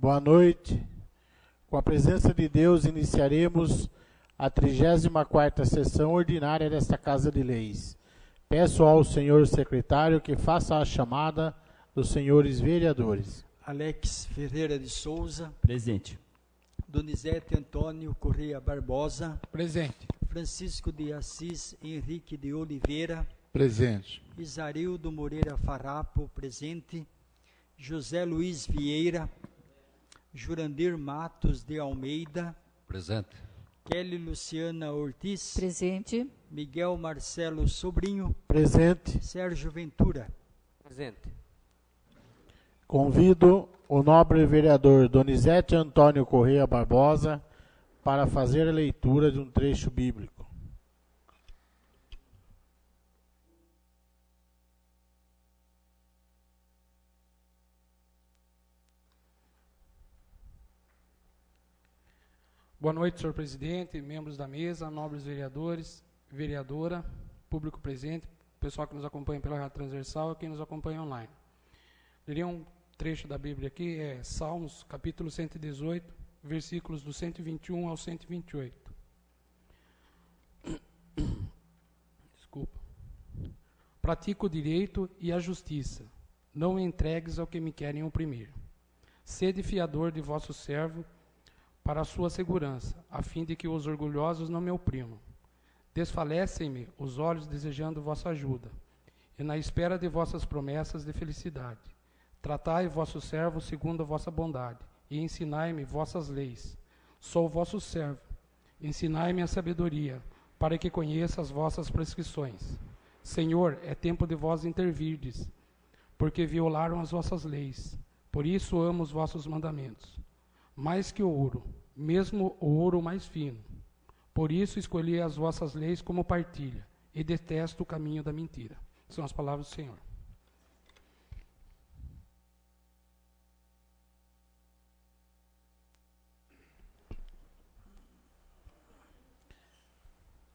Boa noite. Com a presença de Deus, iniciaremos a 34ª sessão ordinária desta Casa de Leis. Peço ao senhor secretário que faça a chamada dos senhores vereadores. Alex Ferreira de Souza. Presente. Donizete Antônio Correia Barbosa. Presente. Francisco de Assis Henrique de Oliveira. Presente. Isarildo Moreira Farrapo. Presente. José Luiz Vieira. Jurandir Matos de Almeida. Presente. Kelly Luciana Ortiz. Presente. Miguel Marcelo Sobrinho. Presente. Sérgio Ventura. Presente. Convido o nobre vereador Donizete Antônio Correia Barbosa para fazer a leitura de um trecho bíblico. Boa noite, senhor presidente, membros da mesa, nobres vereadores, vereadora, público presente, pessoal que nos acompanha pela rádio transversal e quem nos acompanha online. Leria um trecho da Bíblia aqui, Salmos, capítulo 118, versículos do 121 ao 128. Desculpa. Pratica o direito e a justiça, não entregues ao que me querem oprimir. Sede fiador de vosso servo, para a sua segurança, a fim de que os orgulhosos não me oprimam. Desfalecem-me os olhos desejando vossa ajuda, e na espera de vossas promessas de felicidade. Tratai vosso servo segundo a vossa bondade, e ensinai-me vossas leis. Sou vosso servo, ensinai-me a sabedoria, para que conheça as vossas prescrições. Senhor, é tempo de vós intervirdes, porque violaram as vossas leis. Por isso amo os vossos mandamentos. Mais que o ouro, mesmo o ouro mais fino. Por isso escolhi as vossas leis como partilha, e detesto o caminho da mentira. São as palavras do Senhor.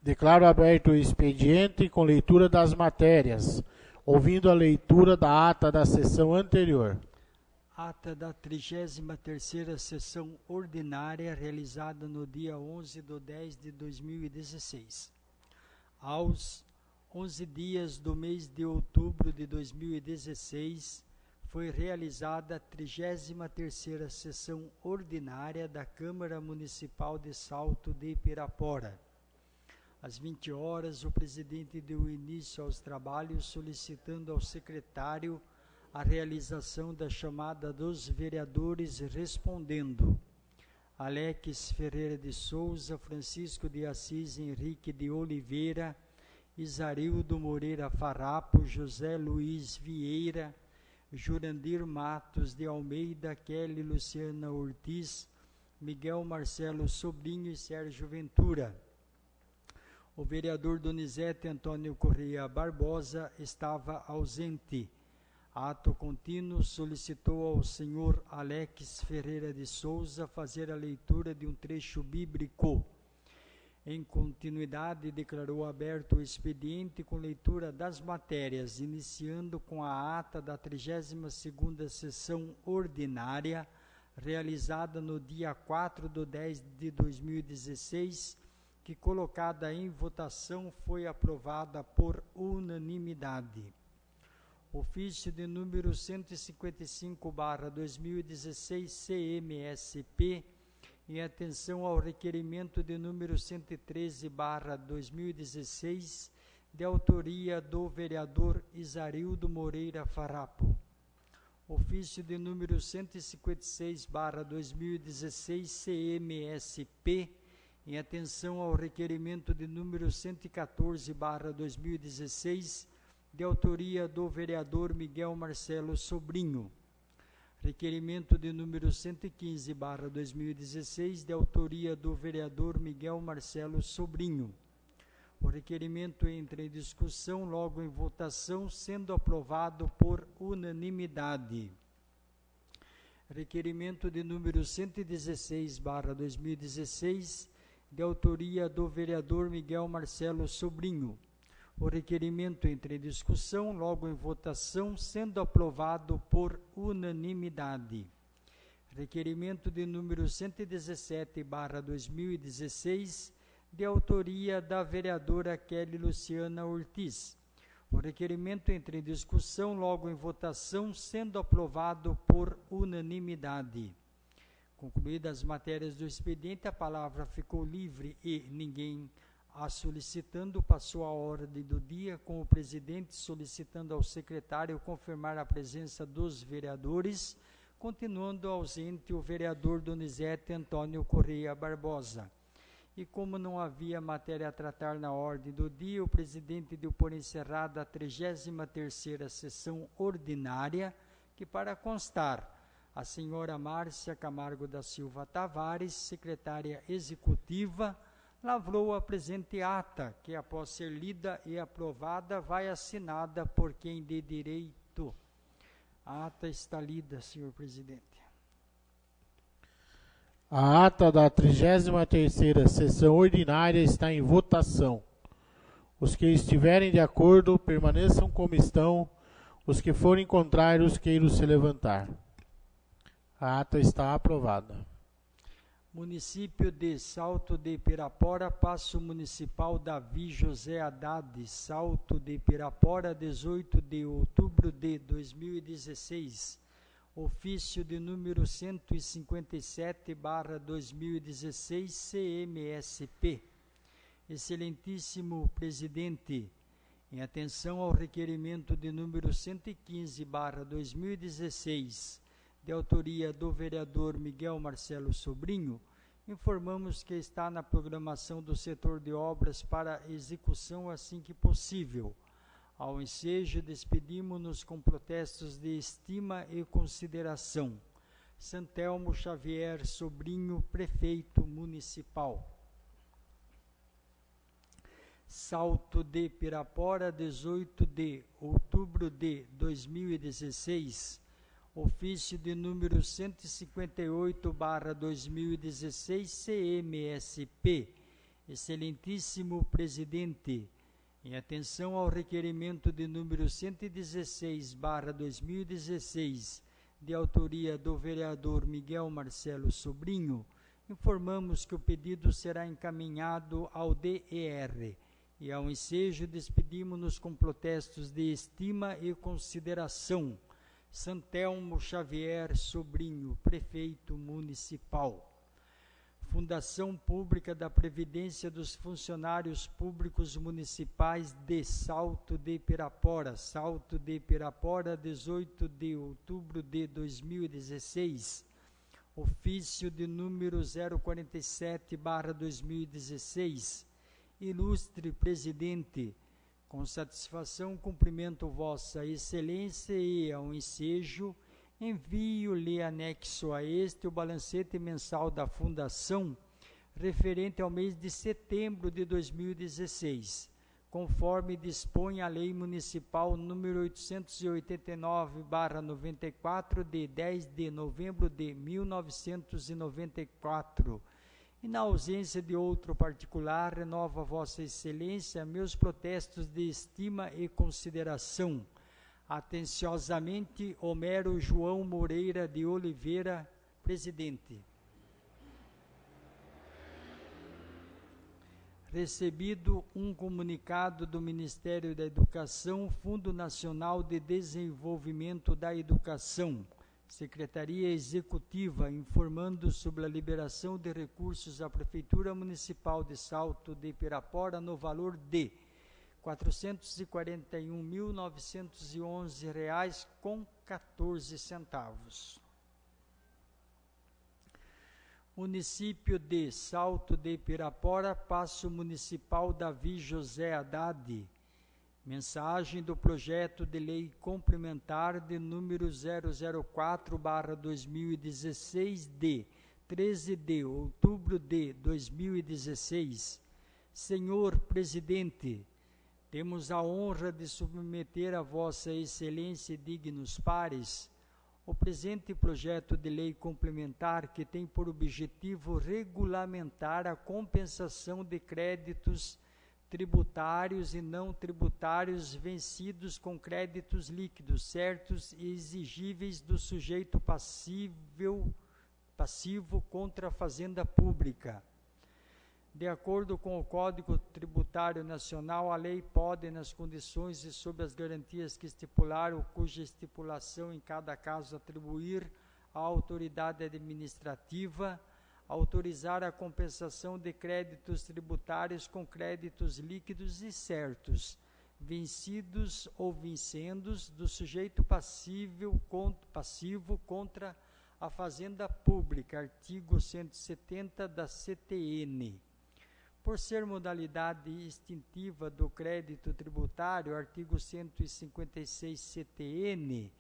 Declaro aberto o expediente com leitura das matérias, ouvindo a leitura da ata da sessão anterior. Ata da 33ª sessão ordinária realizada no dia 11/10/2016. Aos 11 dias do mês de outubro de 2016, foi realizada a 33ª sessão ordinária da Câmara Municipal de Salto de Pirapora. Às 20 horas, o presidente deu início aos trabalhos solicitando ao secretário a realização da chamada dos vereadores, respondendo: Alex Ferreira de Souza, Francisco de Assis Henrique de Oliveira, Isarildo Moreira Farrapo, José Luiz Vieira, Jurandir Matos de Almeida, Kelly Luciana Ortiz, Miguel Marcelo Sobrinho e Sérgio Ventura. O vereador Donizete Antônio Correia Barbosa estava ausente. Ato contínuo solicitou ao senhor Alex Ferreira de Souza fazer a leitura de um trecho bíblico. Em continuidade, declarou aberto o expediente com leitura das matérias, iniciando com a ata da 32ª sessão ordinária, realizada no dia 4/10/2016, que, colocada em votação, foi aprovada por unanimidade. Ofício de número 155/2016 CMSP, em atenção ao requerimento de número 113/2016, de autoria do vereador Isarildo Moreira Farrapo. Ofício de número 156/2016 CMSP, em atenção ao requerimento de número 114/2016, de autoria do vereador Miguel Marcelo Sobrinho. Requerimento de número 115/2016, de autoria do vereador Miguel Marcelo Sobrinho. O requerimento entra em discussão, logo em votação, sendo aprovado por unanimidade. Requerimento de número 116/2016, de autoria do vereador Miguel Marcelo Sobrinho. O requerimento entra em discussão, logo em votação, sendo aprovado por unanimidade. Requerimento de número 117/2016, de autoria da vereadora Kelly Luciana Ortiz. O requerimento entra em discussão, logo em votação, sendo aprovado por unanimidade. Concluídas as matérias do expediente, a palavra ficou livre e ninguém a solicitando, passou a ordem do dia, com o presidente solicitando ao secretário confirmar a presença dos vereadores, continuando ausente o vereador Donizete Antônio Correia Barbosa. E como não havia matéria a tratar na ordem do dia, o presidente deu por encerrada a 33ª sessão ordinária, que, para constar, a senhora Márcia Camargo da Silva Tavares, secretária executiva, lavrou a presente ata, que, após ser lida e aprovada, vai assinada por quem de direito. A ata está lida, senhor presidente. A ata da 33ª sessão ordinária está em votação. Os que estiverem de acordo, permaneçam como estão. Os que forem contrários, queiram se levantar. A ata está aprovada. Município de Salto de Pirapora, Paço Municipal Davi José Haddad, Salto de Pirapora, 18 de outubro de 2016. Ofício de número 157/2016, CMSP. Excelentíssimo presidente, em atenção ao requerimento de número 115/2016, de autoria do vereador Miguel Marcelo Sobrinho, informamos que está na programação do setor de obras para execução assim que possível. Ao ensejo, despedimos-nos com protestos de estima e consideração. Santelmo Xavier Sobrinho, Prefeito Municipal. Salto de Pirapora, 18 de outubro de 2016. Ofício de número 158/2016, CMSP. Excelentíssimo presidente, em atenção ao requerimento de número 116/2016, de autoria do vereador Miguel Marcelo Sobrinho, informamos que o pedido será encaminhado ao DER. E ao ensejo, despedimos-nos com protestos de estima e consideração. Santelmo Xavier Sobrinho, Prefeito Municipal. Fundação Pública da Previdência dos Funcionários Públicos Municipais de Salto de Pirapora, Salto de Pirapora, 18 de outubro de 2016. Ofício de número 047/2016. Ilustre presidente, com satisfação cumprimento Vossa Excelência e, ao ensejo, envio-lhe anexo a este o balancete mensal da Fundação, referente ao mês de setembro de 2016, conforme dispõe a Lei Municipal número 889/94, de 10 de novembro de 1994. E, na ausência de outro particular, renova Vossa Excelência meus protestos de estima e consideração. Atenciosamente, Homero João Moreira de Oliveira, presidente. Recebido um comunicado do Ministério da Educação, Fundo Nacional de Desenvolvimento da Educação, Secretaria Executiva, informando sobre a liberação de recursos à Prefeitura Municipal de Salto de Pirapora no valor de R$ 441.911,14. Município de Salto de Pirapora, Paço Municipal Davi José Haddad. Mensagem do projeto de lei complementar de número 004/2016, de 13 de outubro de 2016. Senhor presidente, temos a honra de submeter a Vossa Excelência e dignos pares o presente projeto de lei complementar, que tem por objetivo regulamentar a compensação de créditos tributários e não tributários vencidos com créditos líquidos, certos e exigíveis do sujeito passível passivo contra a fazenda pública. De acordo com o Código Tributário Nacional, a lei pode, nas condições e sob as garantias que estipular ou cuja estipulação em cada caso atribuir à autoridade administrativa, autorizar a compensação de créditos tributários com créditos líquidos e certos, vencidos ou vincendos, do sujeito passivo contra a fazenda pública, artigo 170 da CTN. Por ser modalidade extintiva do crédito tributário, artigo 156 CTN,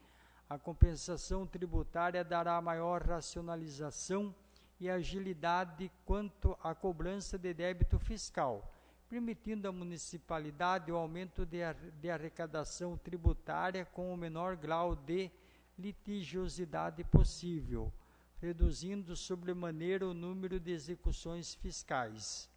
a compensação tributária dará maior racionalização e agilidade quanto à cobrança de débito fiscal, permitindo à municipalidade o aumento de arrecadação tributária com o menor grau de litigiosidade possível, reduzindo sobremaneira o número de execuções fiscais.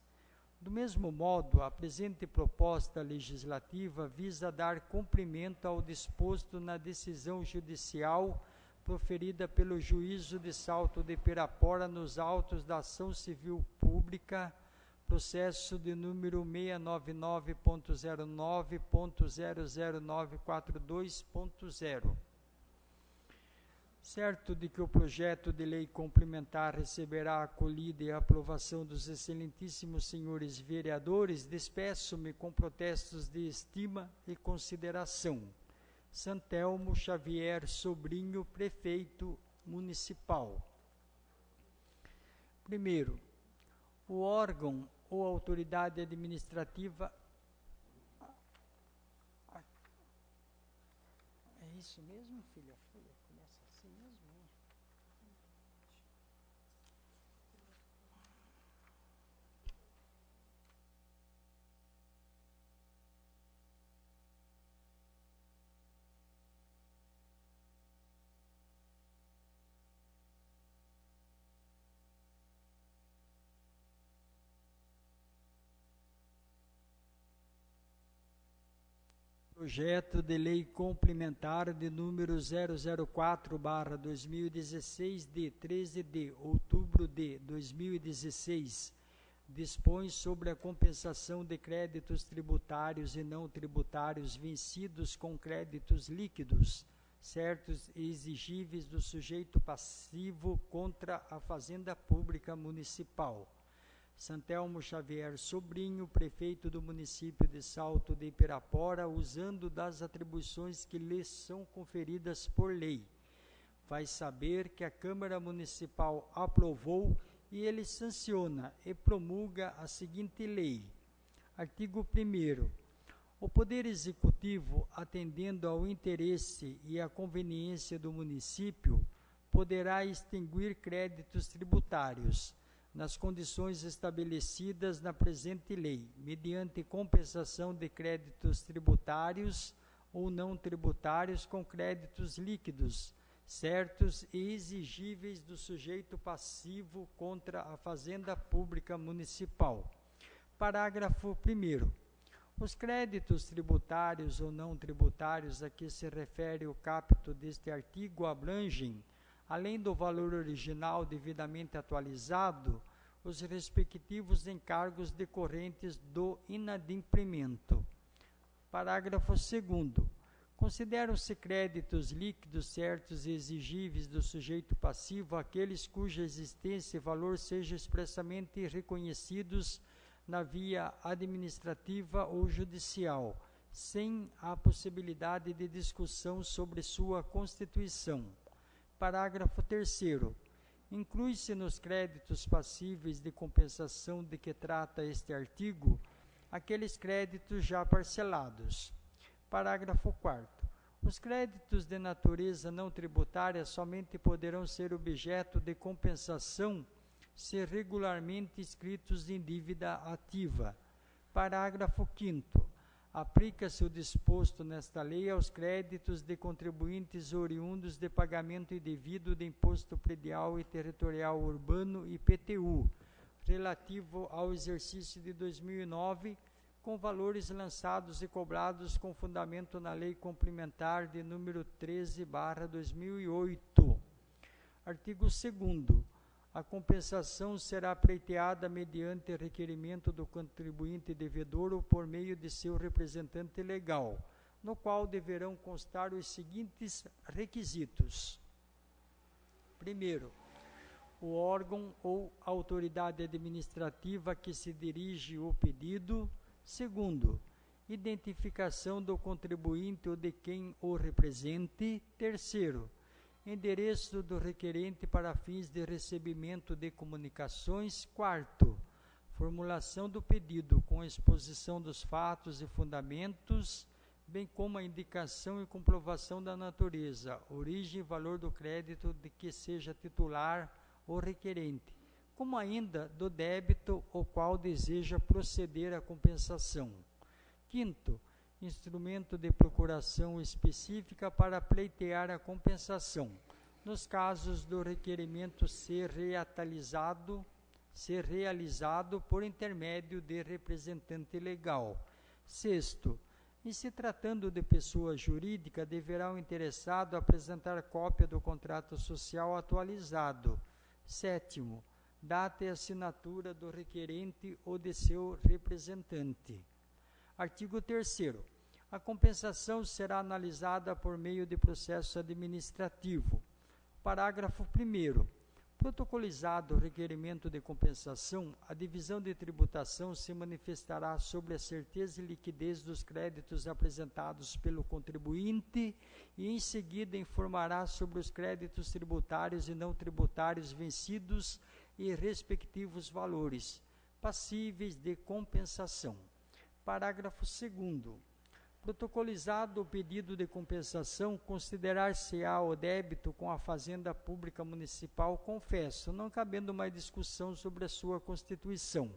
Do mesmo modo, a presente proposta legislativa visa dar cumprimento ao disposto na decisão judicial proferida pelo Juízo de Salto de Pirapora nos autos da ação civil pública, processo de número 699.09.00942.0. Certo de que o projeto de lei complementar receberá a acolhida e a aprovação dos excelentíssimos senhores vereadores, despeço-me com protestos de estima e consideração. Santelmo Xavier Sobrinho, Prefeito Municipal. Primeiro, o órgão ou autoridade administrativa... É isso mesmo, filha? Começa assim mesmo, hein? Projeto de Lei Complementar de número 004/2016, de 13 de outubro de 2016, dispõe sobre a compensação de créditos tributários e não tributários vencidos com créditos líquidos, certos e exigíveis do sujeito passivo contra a Fazenda Pública Municipal. Santelmo Xavier Sobrinho, prefeito do município de Salto de Pirapora, usando das atribuições que lhes são conferidas por lei. Faz saber que a Câmara Municipal aprovou e ele sanciona e promulga a seguinte lei. Artigo 1º. O Poder Executivo, atendendo ao interesse e à conveniência do município, poderá extinguir créditos tributários, nas condições estabelecidas na presente lei, mediante compensação de créditos tributários ou não tributários com créditos líquidos, certos e exigíveis do sujeito passivo contra a Fazenda Pública Municipal. Parágrafo 1º. Os créditos tributários ou não tributários a que se refere o caput deste artigo abrangem, além do valor original devidamente atualizado, os respectivos encargos decorrentes do inadimplemento. Parágrafo 2º. Consideram-se créditos líquidos certos e exigíveis do sujeito passivo aqueles cuja existência e valor sejam expressamente reconhecidos na via administrativa ou judicial, sem a possibilidade de discussão sobre sua constituição. Parágrafo 3º. Inclui-se nos créditos passíveis de compensação de que trata este artigo aqueles créditos já parcelados. Parágrafo 4º. Os créditos de natureza não tributária somente poderão ser objeto de compensação se regularmente inscritos em dívida ativa. Parágrafo 5º. Aplica-se o disposto nesta lei aos créditos de contribuintes oriundos de pagamento indevido de Imposto Predial e Territorial Urbano IPTU, relativo ao exercício de 2009, com valores lançados e cobrados com fundamento na Lei Complementar de número 13/2008. Artigo 2º. A compensação será pleiteada mediante requerimento do contribuinte devedor ou por meio de seu representante legal, no qual deverão constar os seguintes requisitos. Primeiro, o órgão ou autoridade administrativa a que se dirige o pedido. Segundo, identificação do contribuinte ou de quem o represente. Terceiro, endereço do requerente para fins de recebimento de comunicações. Quarto, formulação do pedido com exposição dos fatos e fundamentos, bem como a indicação e comprovação da natureza, origem e valor do crédito de que seja titular o requerente, como ainda do débito ao qual deseja proceder à compensação. Quinto, instrumento de procuração específica para pleitear a compensação, nos casos do requerimento ser realizado por intermédio de representante legal. Sexto, em se tratando de pessoa jurídica, deverá o interessado apresentar cópia do contrato social atualizado. Sétimo, data e assinatura do requerente ou de seu representante. Artigo 3º. A compensação será analisada por meio de processo administrativo. Parágrafo 1º. Protocolizado o requerimento de compensação, a divisão de tributação se manifestará sobre a certeza e liquidez dos créditos apresentados pelo contribuinte e, em seguida, informará sobre os créditos tributários e não tributários vencidos e respectivos valores passíveis de compensação. Parágrafo 2º. Protocolizado o pedido de compensação, considerar-se-á o débito com a Fazenda Pública Municipal confesso, não cabendo mais discussão sobre a sua constituição.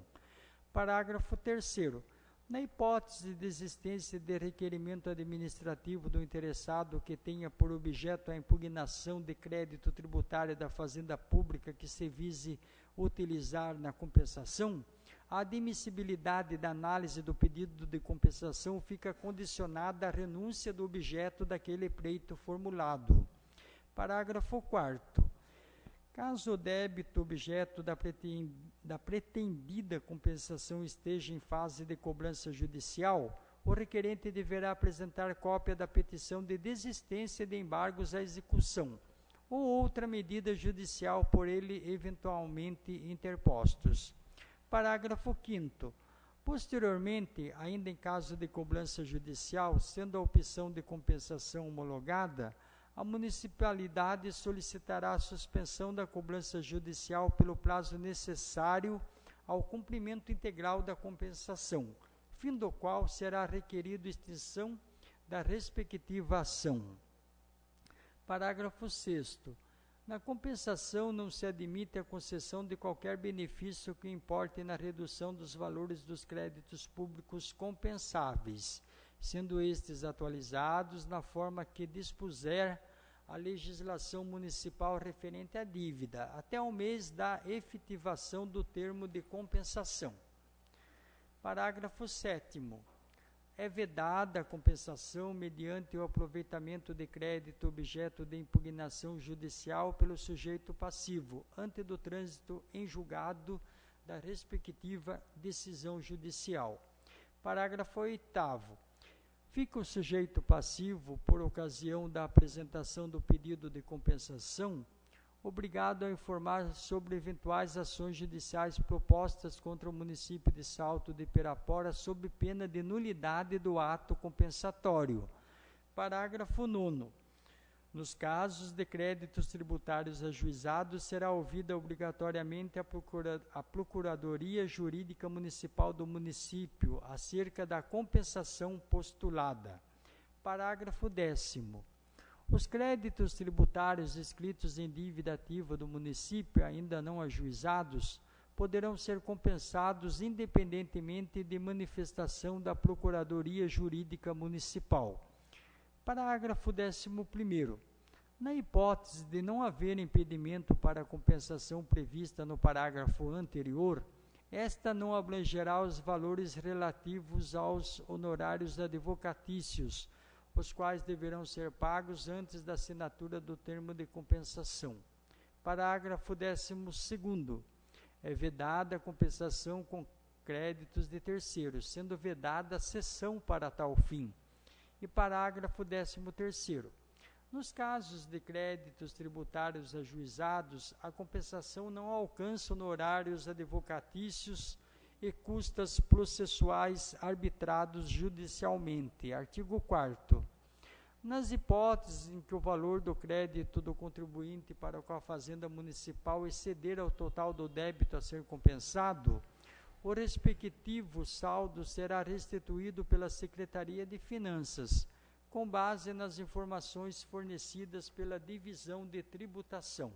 Parágrafo 3º. Na hipótese de existência de requerimento administrativo do interessado que tenha por objeto a impugnação de crédito tributário da Fazenda Pública que se vise utilizar na compensação, a admissibilidade da análise do pedido de compensação fica condicionada à renúncia do objeto daquele pleito formulado. Parágrafo 4º. Caso o débito objeto da pretendida compensação esteja em fase de cobrança judicial, o requerente deverá apresentar cópia da petição de desistência de embargos à execução ou outra medida judicial por ele eventualmente interpostos. Parágrafo 5º. Posteriormente, ainda em caso de cobrança judicial, sendo a opção de compensação homologada, a municipalidade solicitará a suspensão da cobrança judicial pelo prazo necessário ao cumprimento integral da compensação, fim do qual será requerido extinção da respectiva ação. Parágrafo 6º. Na compensação não se admite a concessão de qualquer benefício que importe na redução dos valores dos créditos públicos compensáveis, sendo estes atualizados na forma que dispuser a legislação municipal referente à dívida, até o mês da efetivação do termo de compensação. Parágrafo 7º. É vedada a compensação mediante o aproveitamento de crédito objeto de impugnação judicial pelo sujeito passivo, ante do trânsito em julgado da respectiva decisão judicial. Parágrafo 8º. Fica o sujeito passivo, por ocasião da apresentação do pedido de compensação, obrigado a informar sobre eventuais ações judiciais propostas contra o município de Salto de Pirapora sob pena de nulidade do ato compensatório. Parágrafo 9º. Nos casos de créditos tributários ajuizados, será ouvida obrigatoriamente a Procuradoria Jurídica Municipal do município acerca da compensação postulada. Parágrafo 10º. Os créditos tributários inscritos em dívida ativa do município, ainda não ajuizados, poderão ser compensados independentemente de manifestação da Procuradoria Jurídica Municipal. Parágrafo 11º. Na hipótese de não haver impedimento para a compensação prevista no parágrafo anterior, esta não abrangerá os valores relativos aos honorários advocatícios, os quais deverão ser pagos antes da assinatura do termo de compensação. Parágrafo 12º. É vedada a compensação com créditos de terceiros, sendo vedada a cessão para tal fim. E parágrafo 13º. Nos casos de créditos tributários ajuizados, a compensação não alcança honorários advocatícios e custas processuais arbitrados judicialmente. Artigo 4º. Nas hipóteses em que o valor do crédito do contribuinte para com a Fazenda Municipal exceder ao total do débito a ser compensado, o respectivo saldo será restituído pela Secretaria de Finanças, com base nas informações fornecidas pela Divisão de Tributação.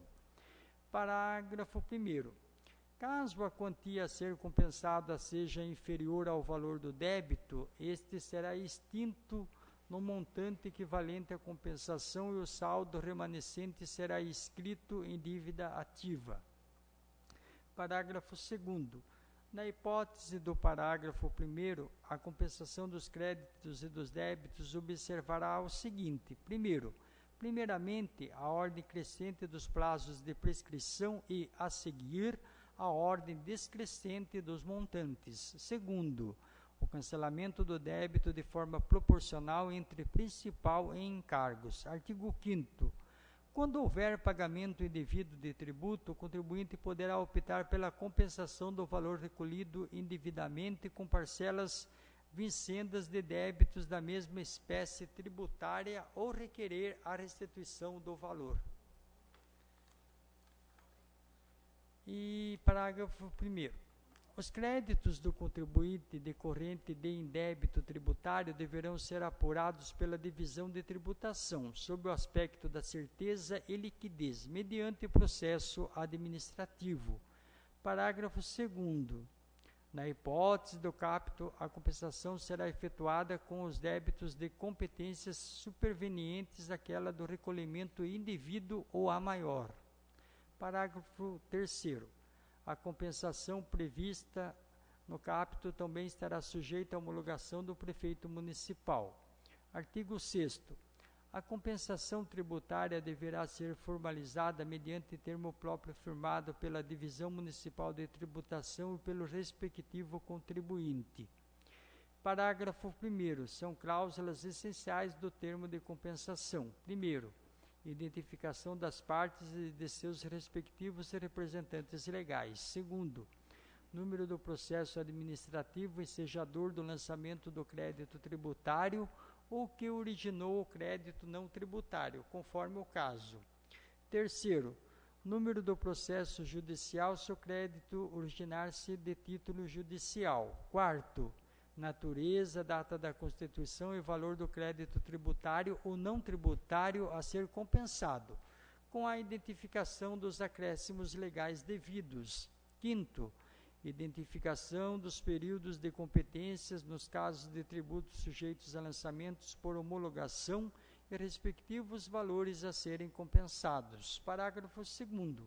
Parágrafo 1º. Caso a quantia a ser compensada seja inferior ao valor do débito, este será extinto no montante equivalente à compensação e o saldo remanescente será inscrito em dívida ativa. Parágrafo 2º. Na hipótese do parágrafo 1º, a compensação dos créditos e dos débitos observará o seguinte: primeiramente, a ordem crescente dos prazos de prescrição e, a seguir, a ordem descrescente dos montantes. Segundo, o cancelamento do débito de forma proporcional entre principal e encargos. Artigo 5º. Quando houver pagamento indevido de tributo, o contribuinte poderá optar pela compensação do valor recolhido indevidamente com parcelas vincendas de débitos da mesma espécie tributária ou requerer a restituição do valor. E parágrafo 1º. Os créditos do contribuinte decorrente de indébito tributário deverão ser apurados pela Divisão de Tributação, sob o aspecto da certeza e liquidez, mediante processo administrativo. Parágrafo 2º. Na hipótese do capto, a compensação será efetuada com os débitos de competências supervenientes àquela do recolhimento indevido ou a maior. Parágrafo 3º. A compensação prevista no capto também estará sujeita à homologação do prefeito municipal. Artigo 6º. A compensação tributária deverá ser formalizada mediante termo próprio firmado pela Divisão Municipal de Tributação e pelo respectivo contribuinte. Parágrafo 1º. São cláusulas essenciais do termo de compensação. Primeiro, identificação das partes e de seus respectivos representantes legais. Segundo, número do processo administrativo ensejador do lançamento do crédito tributário ou que originou o crédito não tributário, conforme o caso. Terceiro, número do processo judicial se o crédito originar-se de título judicial. Quarto, natureza, data da constituição e valor do crédito tributário ou não tributário a ser compensado, com a identificação dos acréscimos legais devidos. Quinto, identificação dos períodos de competências nos casos de tributos sujeitos a lançamentos por homologação e respectivos valores a serem compensados. Parágrafo 2º.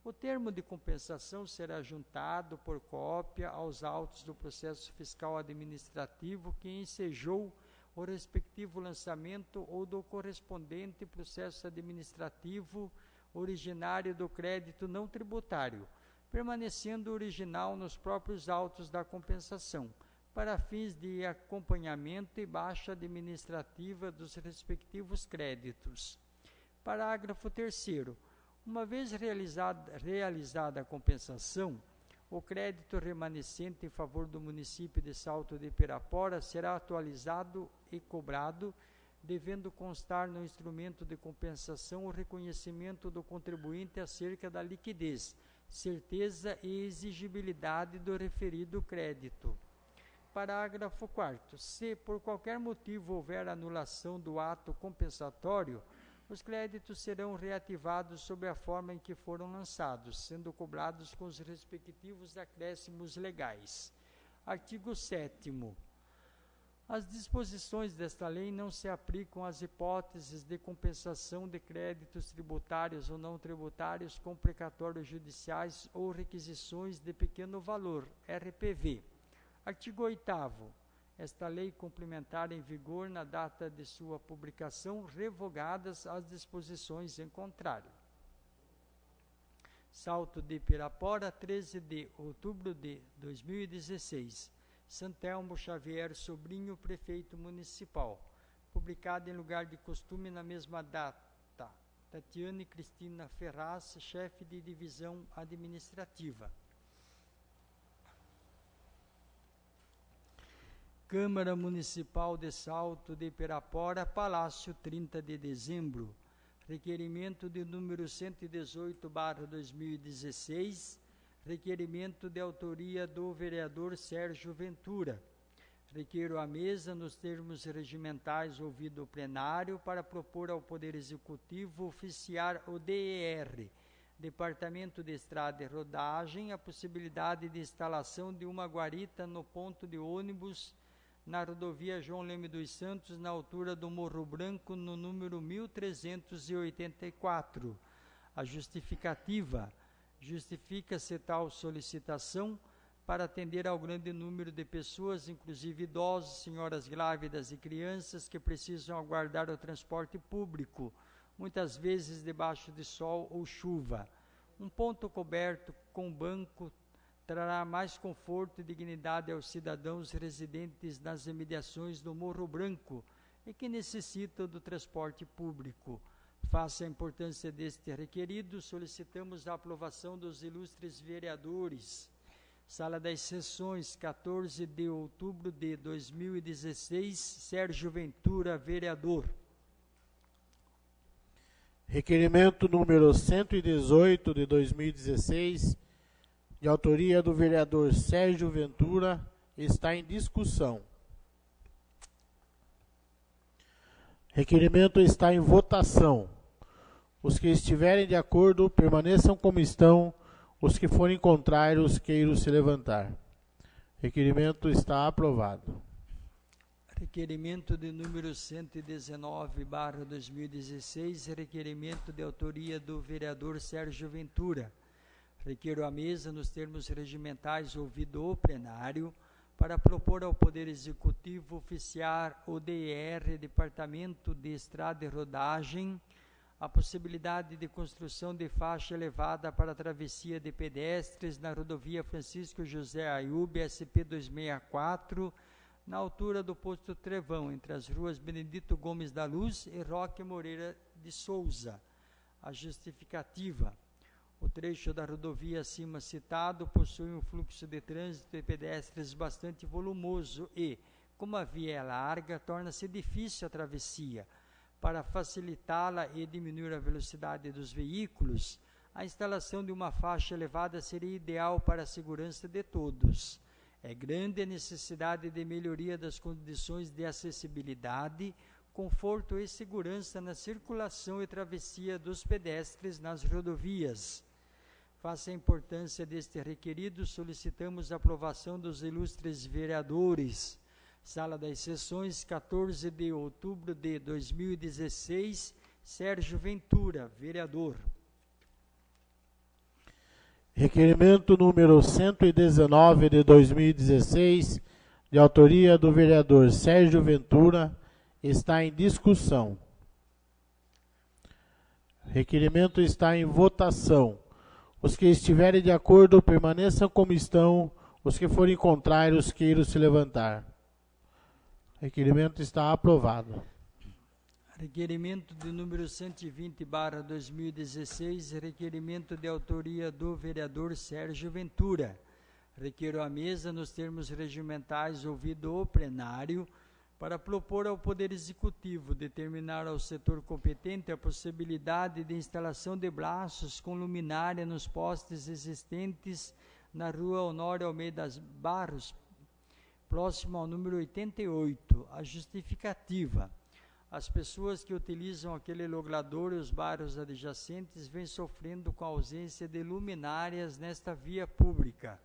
O termo de compensação será juntado por cópia aos autos do processo fiscal administrativo que ensejou o respectivo lançamento ou do correspondente processo administrativo originário do crédito não tributário, permanecendo original nos próprios autos da compensação, para fins de acompanhamento e baixa administrativa dos respectivos créditos. Parágrafo 3º. Uma vez realizada a compensação, o crédito remanescente em favor do município de Salto de Pirapora será atualizado e cobrado, devendo constar no instrumento de compensação o reconhecimento do contribuinte acerca da liquidez, certeza e exigibilidade do referido crédito. Parágrafo 4º. Se por qualquer motivo houver anulação do ato compensatório, os créditos serão reativados sob a forma em que foram lançados, sendo cobrados com os respectivos acréscimos legais. Artigo 7º. As disposições desta lei não se aplicam às hipóteses de compensação de créditos tributários ou não tributários com precatórios judiciais ou requisições de pequeno valor, RPV. Artigo 8º. Esta lei complementar em vigor na data de sua publicação, revogadas as disposições em contrário. Salto de Pirapora, 13 de outubro de 2016. Santelmo Xavier Sobrinho, prefeito municipal. Publicado em lugar de costume na mesma data. Tatiane Cristina Ferraz, chefe de divisão administrativa. Câmara Municipal de Salto de Pirapora, Palácio, 30 de dezembro. Requerimento de número 118/2016, requerimento de autoria do vereador Sérgio Ventura. Requeiro à mesa, nos termos regimentais, ouvido o plenário, para propor ao Poder Executivo oficiar o DER, Departamento de Estrada e Rodagem, a possibilidade de instalação de uma guarita no ponto de ônibus na rodovia João Leme dos Santos, na altura do Morro Branco, no número 1384. A justificativa: justifica-se tal solicitação para atender ao grande número de pessoas, inclusive idosos, senhoras grávidas e crianças, que precisam aguardar o transporte público, muitas vezes debaixo de sol ou chuva. Um ponto coberto com banco trará mais conforto e dignidade aos cidadãos residentes nas imediações do Morro Branco e que necessitam do transporte público. Face à importância deste requerido, solicitamos a aprovação dos ilustres vereadores. Sala das Sessões, 14 de outubro de 2016, Sérgio Ventura, vereador. Requerimento número 118 de 2016, de autoria do vereador Sérgio Ventura, está em discussão. Requerimento está em votação. Os que estiverem de acordo, permaneçam como estão. Os que forem contrários, queiram se levantar. Requerimento está aprovado. Requerimento de número 119/2016, requerimento de autoria do vereador Sérgio Ventura. Requeiro à mesa, nos termos regimentais, ouvido o plenário, para propor ao Poder Executivo oficiar o DER, Departamento de Estrada e Rodagem, a possibilidade de construção de faixa elevada para a travessia de pedestres na rodovia Francisco José Ayub, SP 264, na altura do posto Trevão, entre as ruas Benedito Gomes da Luz e Roque Moreira de Souza. A justificativa: o trecho da rodovia acima citado possui um fluxo de trânsito de pedestres bastante volumoso e, como a via é larga, torna-se difícil a travessia. Para facilitá-la e diminuir a velocidade dos veículos, a instalação de uma faixa elevada seria ideal para a segurança de todos. É grande a necessidade de melhoria das condições de acessibilidade, conforto e segurança na circulação e travessia dos pedestres nas rodovias. Face à importância deste requerido, solicitamos a aprovação dos ilustres vereadores. Sala das Sessões, 14 de outubro de 2016, Sérgio Ventura, vereador. Requerimento número 119 de 2016, de autoria do vereador Sérgio Ventura, está em discussão. Requerimento está em votação. Os que estiverem de acordo, permaneçam como estão. Os que forem contrários, queiram se levantar. Requerimento está aprovado. Requerimento de número 120/2016, requerimento de autoria do vereador Sérgio Ventura. Requeiro à mesa, nos termos regimentais, ouvido o plenário, para propor ao Poder Executivo determinar ao setor competente a possibilidade de instalação de braços com luminária nos postes existentes na rua Honório Almeida Barros, próximo ao número 88. A justificativa: as pessoas que utilizam aquele logrador e os bairros adjacentes vêm sofrendo com a ausência de luminárias nesta via pública.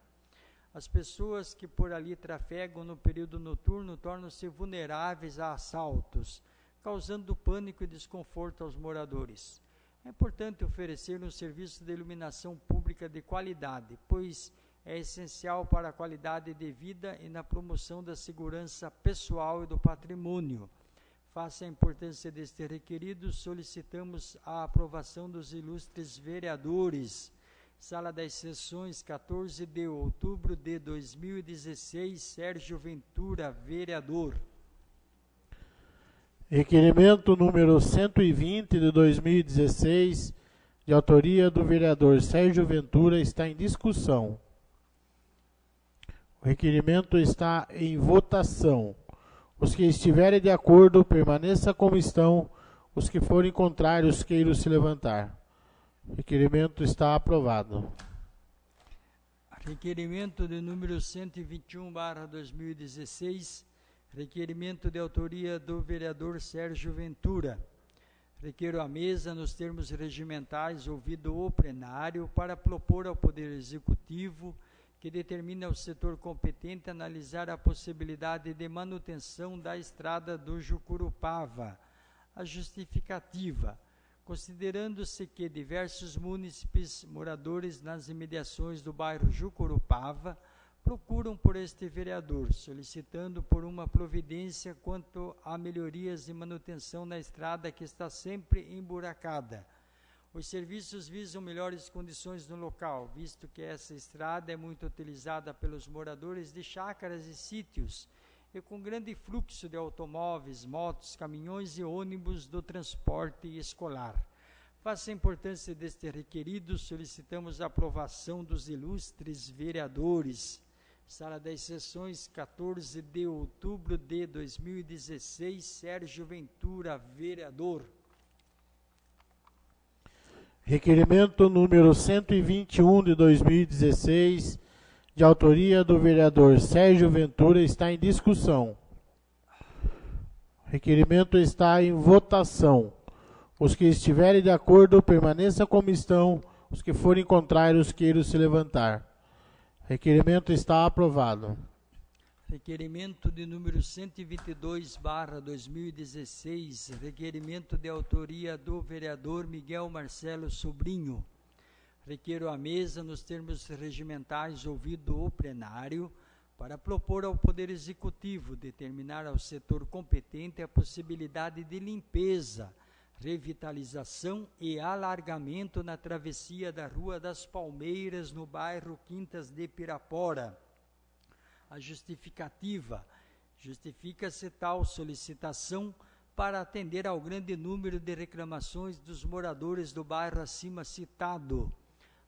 As pessoas que por ali trafegam no período noturno tornam-se vulneráveis a assaltos, causando pânico e desconforto aos moradores. É importante oferecer um serviço de iluminação pública de qualidade, pois é essencial para a qualidade de vida e na promoção da segurança pessoal e do patrimônio. Face à importância deste requerido, solicitamos a aprovação dos ilustres vereadores. Sala das Sessões, 14 de outubro de 2016, Sérgio Ventura, vereador. Requerimento número 120 de 2016, de autoria do vereador Sérgio Ventura, está em discussão. O requerimento está em votação. Os que estiverem de acordo, permaneça como estão. Os que forem contrários, queiram se levantar. O requerimento está aprovado. Requerimento de número 121/2016, requerimento de autoria do vereador Sérgio Ventura. Requeiro à mesa, nos termos regimentais, ouvido o plenário, para propor ao Poder Executivo que determine ao setor competente analisar a possibilidade de manutenção da estrada do Jucurupava. A justificativa: considerando-se que diversos munícipes moradores nas imediações do bairro Jucurupava procuram por este vereador, solicitando por uma providência quanto a melhorias e manutenção na estrada que está sempre emburacada. Os serviços visam melhores condições no local, visto que essa estrada é muito utilizada pelos moradores de chácaras e sítios, e com grande fluxo de automóveis, motos, caminhões e ônibus do transporte escolar. Face à importância deste requerido, solicitamos a aprovação dos ilustres vereadores. Sala das Sessões, 14 de outubro de 2016, Sérgio Ventura, vereador. Requerimento número 121 de 2016, de autoria do vereador Sérgio Ventura, está em discussão. O requerimento está em votação. Os que estiverem de acordo, permaneçam como estão. Os que forem contrários, queiram se levantar. O requerimento está aprovado. Requerimento de número 122/2016, requerimento de autoria do vereador Miguel Marcelo Sobrinho. Requeiro à mesa, nos termos regimentais, ouvido o plenário, para propor ao Poder Executivo determinar ao setor competente a possibilidade de limpeza, revitalização e alargamento na travessia da Rua das Palmeiras, no bairro Quintas de Pirapora. A justificativa: justifica-se tal solicitação para atender ao grande número de reclamações dos moradores do bairro acima citado.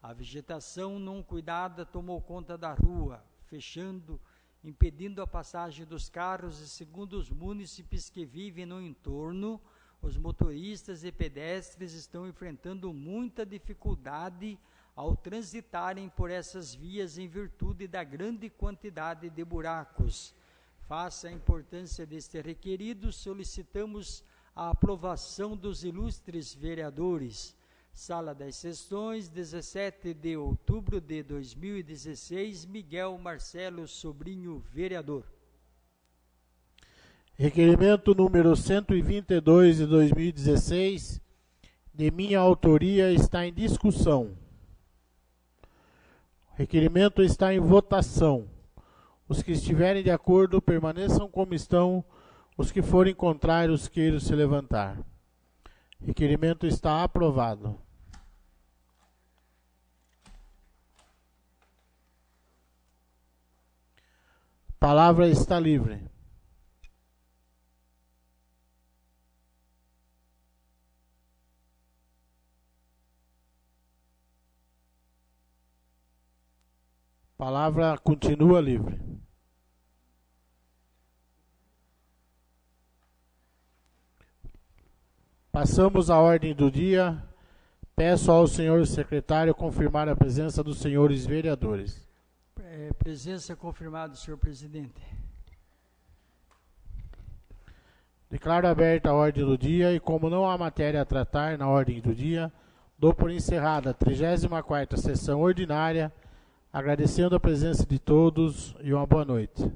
A vegetação não cuidada tomou conta da rua, impedindo a passagem dos carros, e segundo os munícipes que vivem no entorno, os motoristas e pedestres estão enfrentando muita dificuldade ao transitarem por essas vias em virtude da grande quantidade de buracos. Face à importância deste requerido, solicitamos a aprovação dos ilustres vereadores. Sala das Sessões, 17 de outubro de 2016, Miguel Marcelo Sobrinho, vereador. Requerimento número 122 de 2016, de minha autoria, está em discussão. O requerimento está em votação. Os que estiverem de acordo, permaneçam como estão. Os que forem contrários, queiram se levantar. O requerimento está aprovado. Palavra está livre. Palavra continua livre. Passamos à ordem do dia. Peço ao senhor secretário confirmar a presença dos senhores vereadores. Presença confirmada, senhor presidente. Declaro aberta a ordem do dia e, como não há matéria a tratar na ordem do dia, dou por encerrada a 34ª sessão ordinária, agradecendo a presença de todos e uma boa noite.